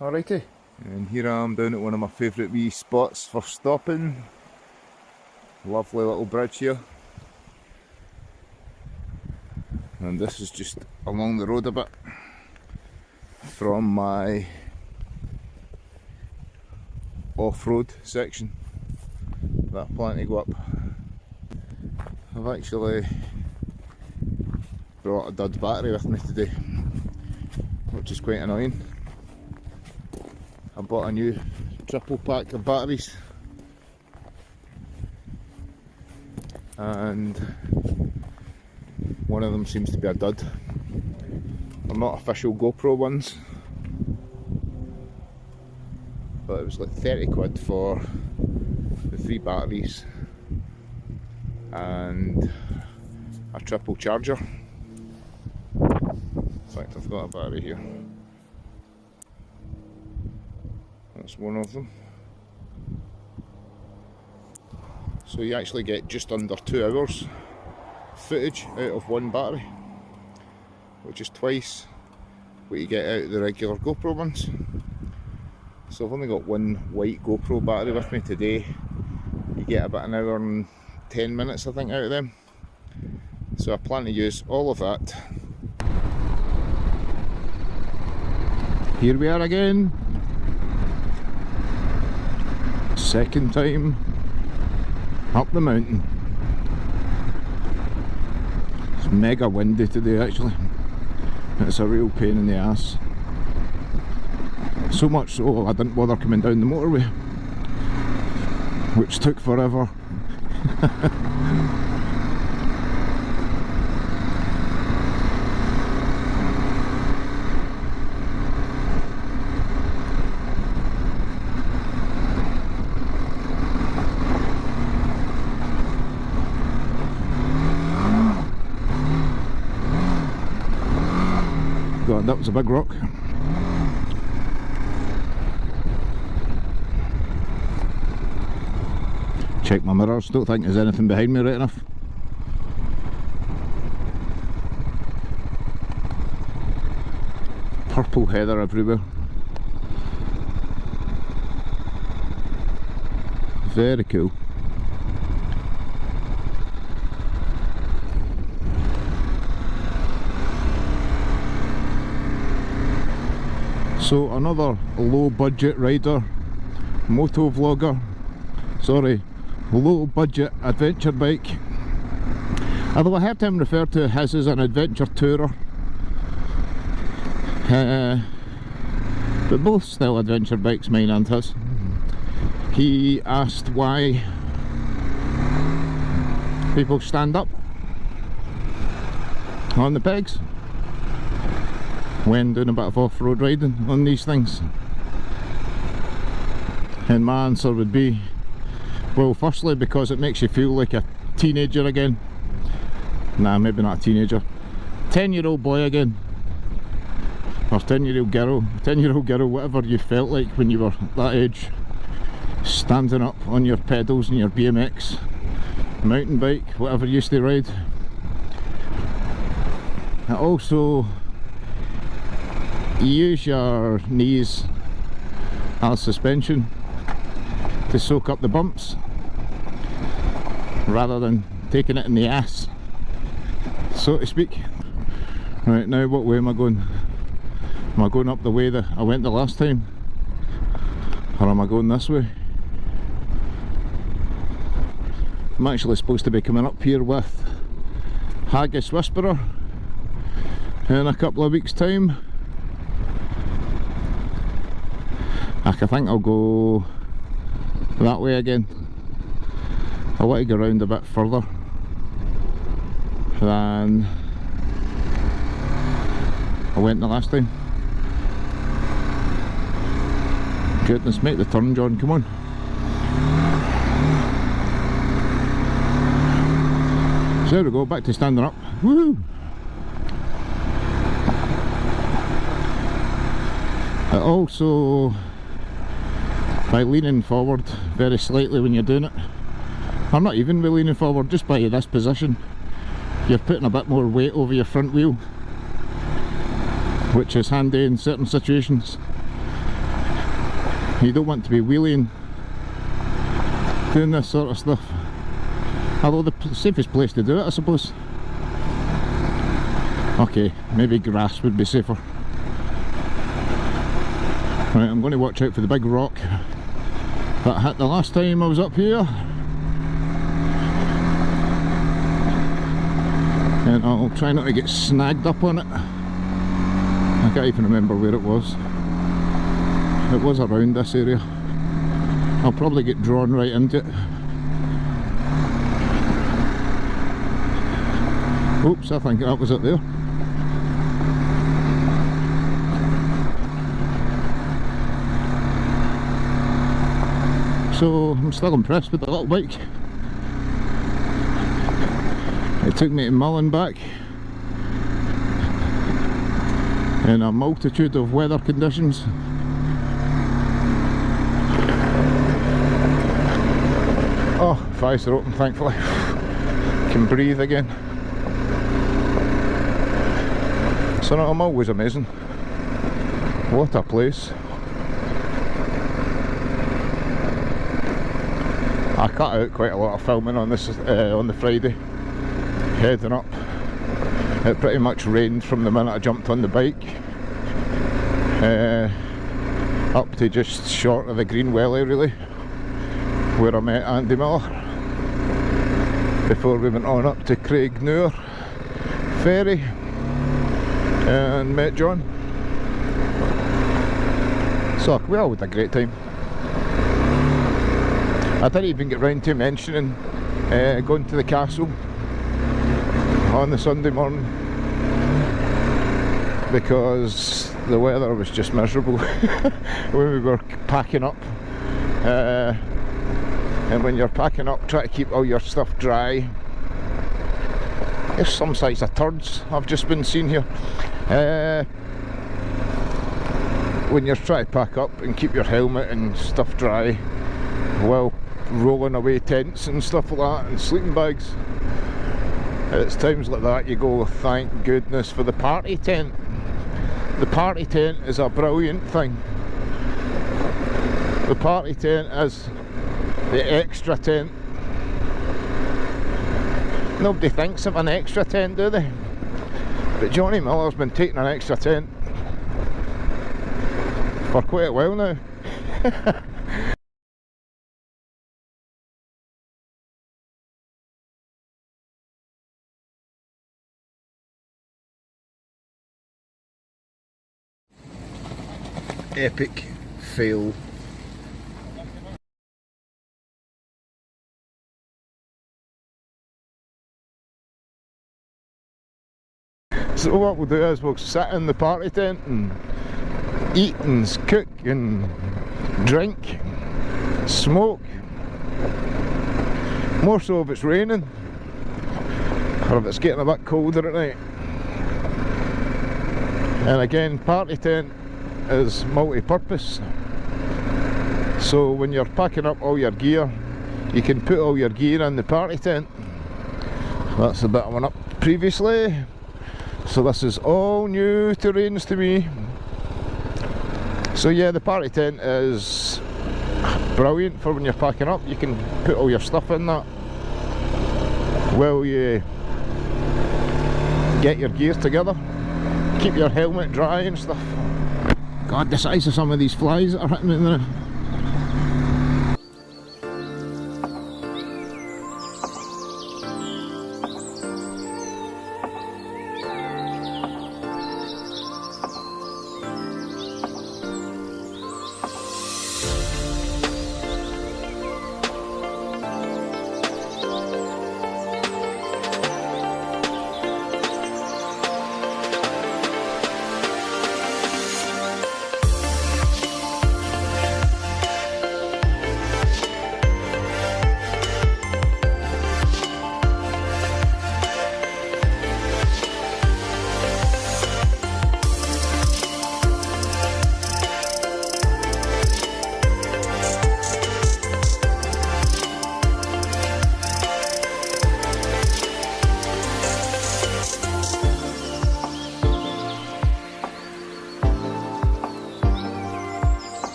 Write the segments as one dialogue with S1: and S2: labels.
S1: Alrighty, and here I am down at one of my favourite wee spots for stopping. Lovely little bridge here. And this is just along the road a bit from my off-road section that I plan to go up. I've actually brought a dud battery with me today, which is quite annoying. I bought a new triple pack of batteries and one of them seems to be a dud. They're not official GoPro ones, but it was like 30 quid for the 3 batteries and a triple charger. In fact, I've got a battery here. That's one of them. So you actually get just under 2 hours footage out of one battery, which is twice what you get out of the regular GoPro ones. So I've only got one white GoPro battery with me today. You get about an hour and 10 minutes I think out of them. So I plan to use all of that. Here we are again. Second time up the mountain. It's mega windy today actually. It's a real pain in the ass. So much so I didn't bother coming down the motorway, which took forever. God, that was a big rock. Check my mirrors, don't think there's anything behind me right enough. Purple heather everywhere. Very cool. So another low budget rider, moto vlogger, sorry, low budget adventure bike. Although I heard him refer to his as an adventure tourer. But both still adventure bikes, mine and his. He asked why people stand up on the pegs when doing a bit of off-road riding on these things. And my answer would be, well, firstly because it makes you feel like a teenager again. Nah, maybe not a teenager. 10-year-old boy again. Or 10-year-old girl, whatever you felt like when you were that age. Standing up on your pedals and your BMX, mountain bike, whatever you used to ride. And also, you use your knees as suspension to soak up the bumps rather than taking it in the ass, so to speak. Right, now what way am I going? Am I going up the way that I went the last time, or am I going this way? I'm actually supposed to be coming up here with Haggis Whisperer in a couple of weeks' time. I think I'll go that way again. I want to go around a bit further than I went the last time. Goodness, make the turn, John, come on. So there we go, back to standing up. Woohoo! Also, by leaning forward very slightly when you're doing it, or not even by leaning forward, just by this position, you're putting a bit more weight over your front wheel, which is handy in certain situations. You don't want to be wheeling doing this sort of stuff, although the safest place to do it, I suppose. Okay, maybe grass would be safer. Right, I'm going to watch out for the big rock that hit the last time I was up here, and I'll try not to get snagged up on it. I can't even remember where it was. It was around this area. I'll probably get drawn right into it. Oops, I think that was it there. So I'm still impressed with the little bike. It took me to Mullen back in a multitude of weather conditions. Oh, eyes are open, thankfully. Can breathe again. So no, I'm always amazing. What a place. I cut out quite a lot of filming on this on the Friday, heading up. It pretty much rained from the minute I jumped on the bike, up to just short of the Green Welly really, where I met Andy Miller, before we went on up to Craignure Ferry and met John. So we all had a great time. I didn't even get round to mentioning going to the castle on the Sunday morning, because the weather was just miserable when we were packing up. And when you're packing up, try to keep all your stuff dry. There's some size of turds I've just been seeing here. When you're trying to pack up and keep your helmet and stuff dry while rolling away tents and stuff like that, and sleeping bags, it's times like that you go, thank goodness for the party tent. The party tent is a brilliant thing. The party tent is the extra tent. Nobody thinks of an extra tent, do they? But Johnny Miller's been taking an extra tent for quite a while now. Epic fail. So what we'll do is we'll sit in the party tent and eat and cook and drink, smoke. More so if it's raining, or if it's getting a bit colder at night. And again, party tent is multi-purpose. So when you're packing up all your gear, you can put all your gear in the party tent. That's a bit I went up previously. So this is all new terrains to me. So yeah, the party tent is brilliant for when you're packing up. You can put all your stuff in that while you get your gear together. Keep your helmet dry and stuff. God, the size of some of these flies that are hitting me now.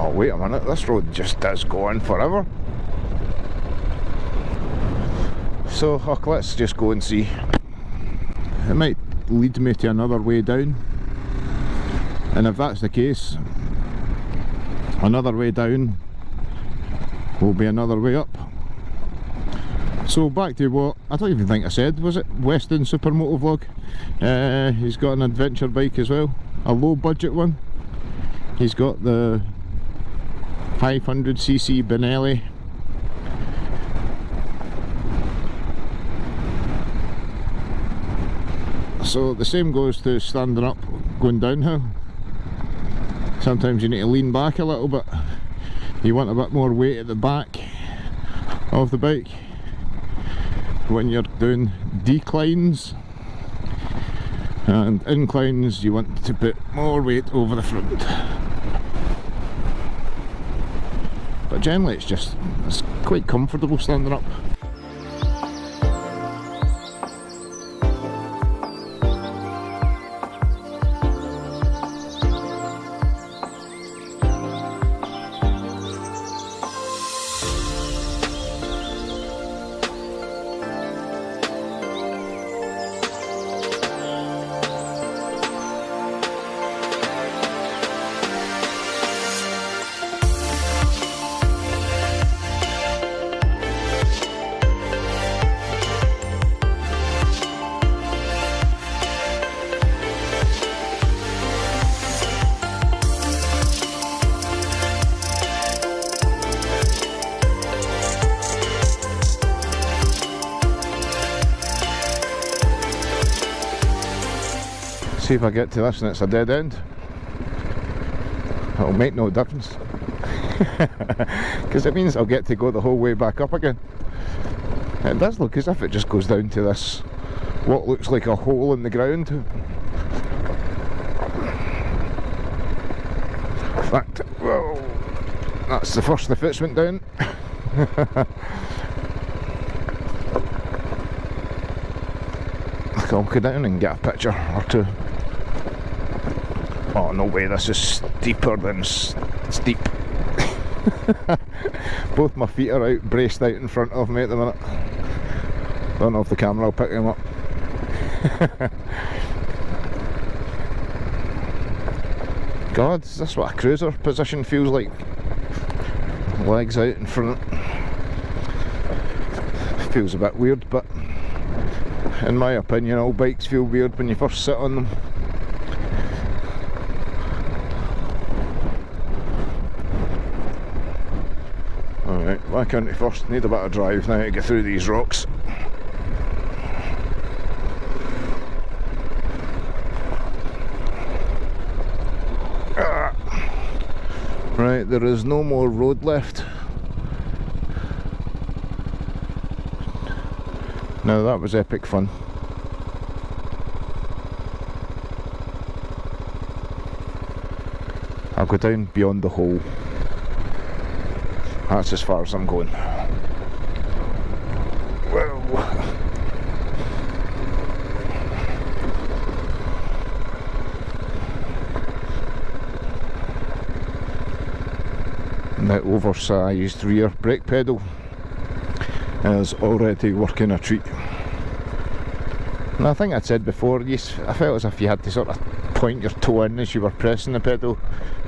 S1: Oh wait a minute, this road just does go on forever. So let's just go and see. It might lead me to another way down, and if that's the case, another way down will be another way up. So back to what I don't even think I said, was it Weston Supermoto Vlog? He's got an adventure bike as well, a low budget one. He's got the 500cc Benelli. So the same goes to standing up, going downhill. Sometimes you need to lean back a little bit. You want a bit more weight at the back of the bike when you're doing declines, and inclines you want to put more weight over the front. But generally it's quite comfortable standing up. See if I get to this and it's a dead end. It'll make no difference. Because it means I'll get to go the whole way back up again. It does look as if it just goes down to this, what looks like a hole in the ground. In fact, whoa, that's the first the fits went down. I'll go down and get a picture or two. Oh no way, this is steeper than steep. Both my feet are out, braced out in front of me at the minute. Don't know if the camera will pick them up. God, is this what a cruiser position feels like? Legs out in front. Feels a bit weird, but in my opinion all bikes feel weird when you first sit on them. Alright, back into first. Need a bit of drive now to get through these rocks. Right, there is no more road left. Now that was epic fun. I'll go down beyond the hole. That's as far as I'm going. Whoa. The oversized rear brake pedal is already working a treat. And I think I said before, I felt as if you had to sort of point your toe in as you were pressing the pedal,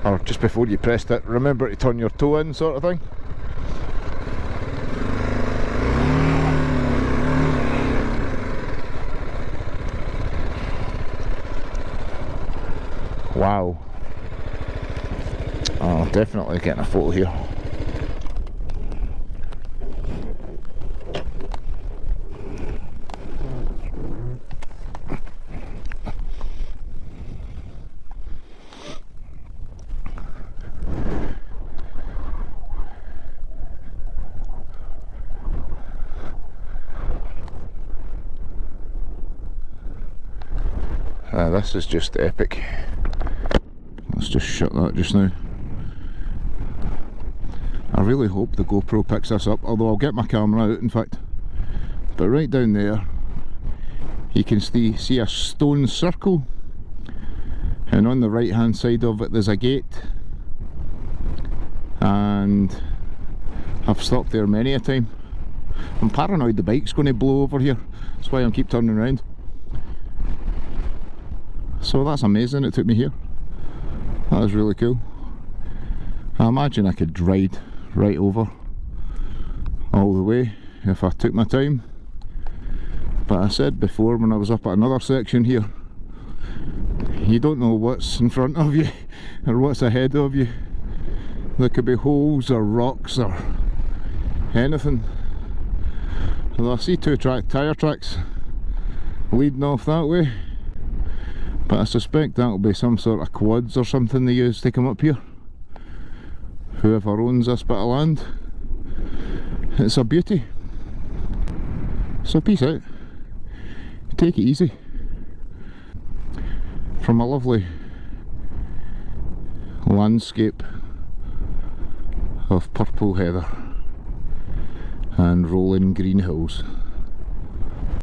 S1: or just before you pressed it, remember to turn your toe in, sort of thing. Wow. Oh, definitely getting a photo here. This is just epic. Let's just shut that just now. I really hope the GoPro picks this up, although I'll get my camera out in fact. But right down there you can see a stone circle, and on the right hand side of it there's a gate, and I've stopped there many a time. I'm paranoid the bike's going to blow over here, that's why I keep turning around. So that's amazing, it took me here. That was really cool. I imagine I could ride right over all the way if I took my time, but I said before when I was up at another section here, you don't know what's in front of you or what's ahead of you. There could be holes or rocks or anything. Although I see two tyre tracks leading off that way, but I suspect that'll be some sort of quads or something they use to come up here. Whoever owns this bit of land, it's a beauty. So peace out, take it easy. From a lovely landscape of purple heather and rolling green hills.